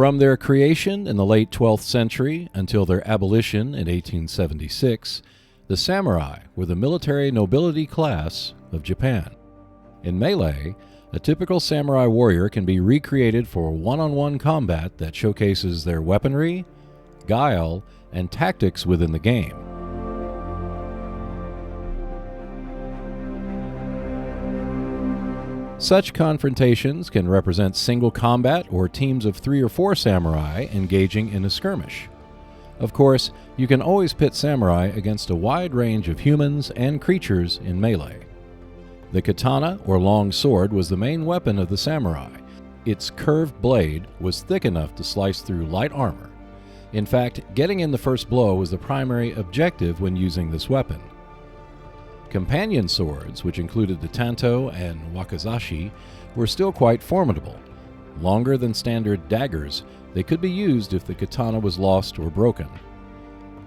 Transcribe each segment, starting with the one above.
From their creation in the late 12th century until their abolition in 1876, the samurai were the military nobility class of Japan. In melee, a typical samurai warrior can be recreated for one-on-one combat that showcases their weaponry, guile, and tactics within the game. Such confrontations can represent single combat or teams of 3 or 4 samurai engaging in a skirmish. Of course, you can always pit samurai against a wide range of humans and creatures in melee. The katana, or long sword, was the main weapon of the samurai. Its curved blade was thick enough to slice through light armor. In fact, getting in the first blow was the primary objective when using this weapon. Companion swords, which included the tanto and wakizashi, were still quite formidable. Longer than standard daggers, they could be used if the katana was lost or broken.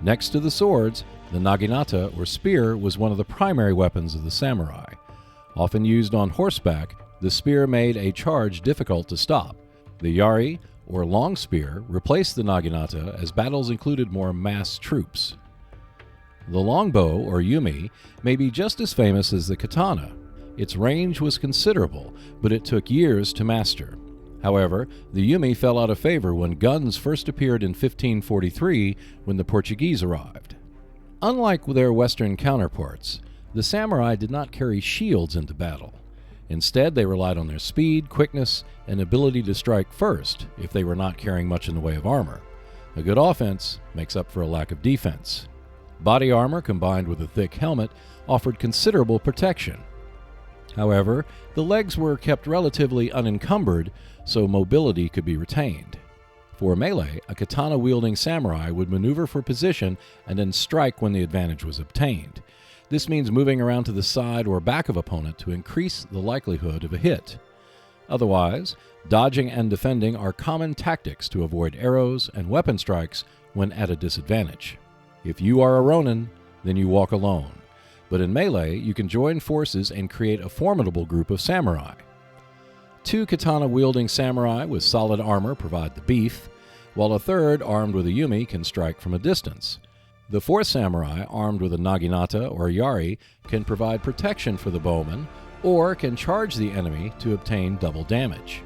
Next to the swords, the naginata, or spear, was one of the primary weapons of the samurai. Often used on horseback, the spear made a charge difficult to stop. The yari, or long spear, replaced the naginata as battles included more massed troops. The longbow, or yumi, may be just as famous as the katana. Its range was considerable, but it took years to master. However, the yumi fell out of favor when guns first appeared in 1543 when the Portuguese arrived. Unlike their Western counterparts, the samurai did not carry shields into battle. Instead, they relied on their speed, quickness, and ability to strike first if they were not carrying much in the way of armor. A good offense makes up for a lack of defense. Body armor combined with a thick helmet offered considerable protection. However, the legs were kept relatively unencumbered, so mobility could be retained. For melee, a katana-wielding samurai would maneuver for position and then strike when the advantage was obtained. This means moving around to the side or back of opponent to increase the likelihood of a hit. Otherwise, dodging and defending are common tactics to avoid arrows and weapon strikes when at a disadvantage. If you are a ronin, then you walk alone. But in melee, you can join forces and create a formidable group of samurai. 2 katana-wielding samurai with solid armor provide the beef, while a third, armed with a yumi, can strike from a distance. The 4th samurai, armed with a naginata or yari, can provide protection for the bowman, or can charge the enemy to obtain double damage.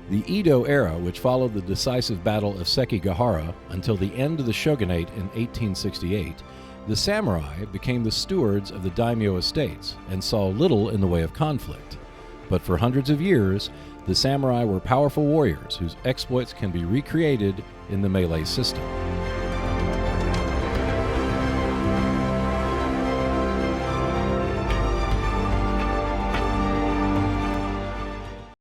The Edo era, which followed the decisive Battle of Sekigahara until the end of the shogunate in 1868, the samurai became the stewards of the daimyo estates and saw little in the way of conflict. But for hundreds of years, the samurai were powerful warriors whose exploits can be recreated in the melee system.